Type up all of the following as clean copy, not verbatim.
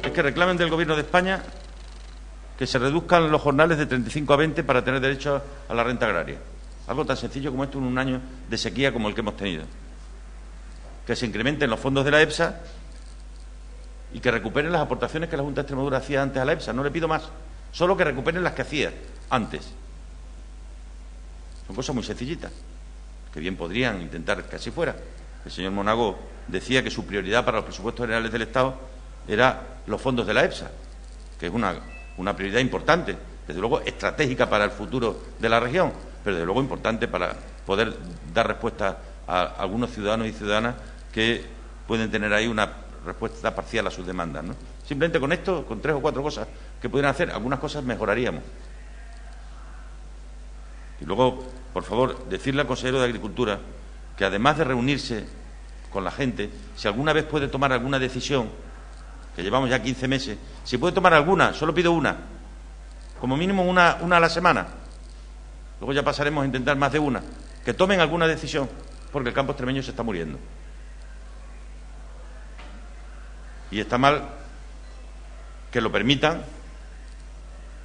Es que reclamen del Gobierno de España que se reduzcan los jornales de 35 a 20 para tener derecho a la renta agraria. Algo tan sencillo como esto en un año de sequía como el que hemos tenido. Que se incrementen los fondos de la EPSA y que recuperen las aportaciones que la Junta de Extremadura hacía antes a la EPSA. No le pido más, solo que recuperen las que hacía antes. Son cosas muy sencillitas, que bien podrían intentar que así fuera. El señor Monago decía que su prioridad para los presupuestos generales del Estado era los fondos de la EPSA, que es una prioridad importante, desde luego estratégica para el futuro de la región, pero desde luego importante para poder dar respuesta a algunos ciudadanos y ciudadanas que pueden tener ahí una respuesta parcial a sus demandas, ¿no? Simplemente con esto, con 3 o 4 cosas que pudieran hacer, algunas cosas mejoraríamos. Y luego, por favor, decirle al consejero de Agricultura que además de reunirse con la gente, si alguna vez puede tomar alguna decisión, que llevamos ya 15 meses, si puede tomar alguna, solo pido una, como mínimo una a la semana, luego ya pasaremos a intentar más de una, que tomen alguna decisión, porque el campo extremeño se está muriendo. Y está mal que lo permitan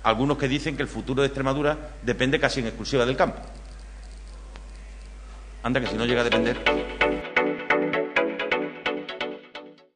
algunos que dicen que el futuro de Extremadura depende casi en exclusiva del campo. Anda, que si no llega a depender...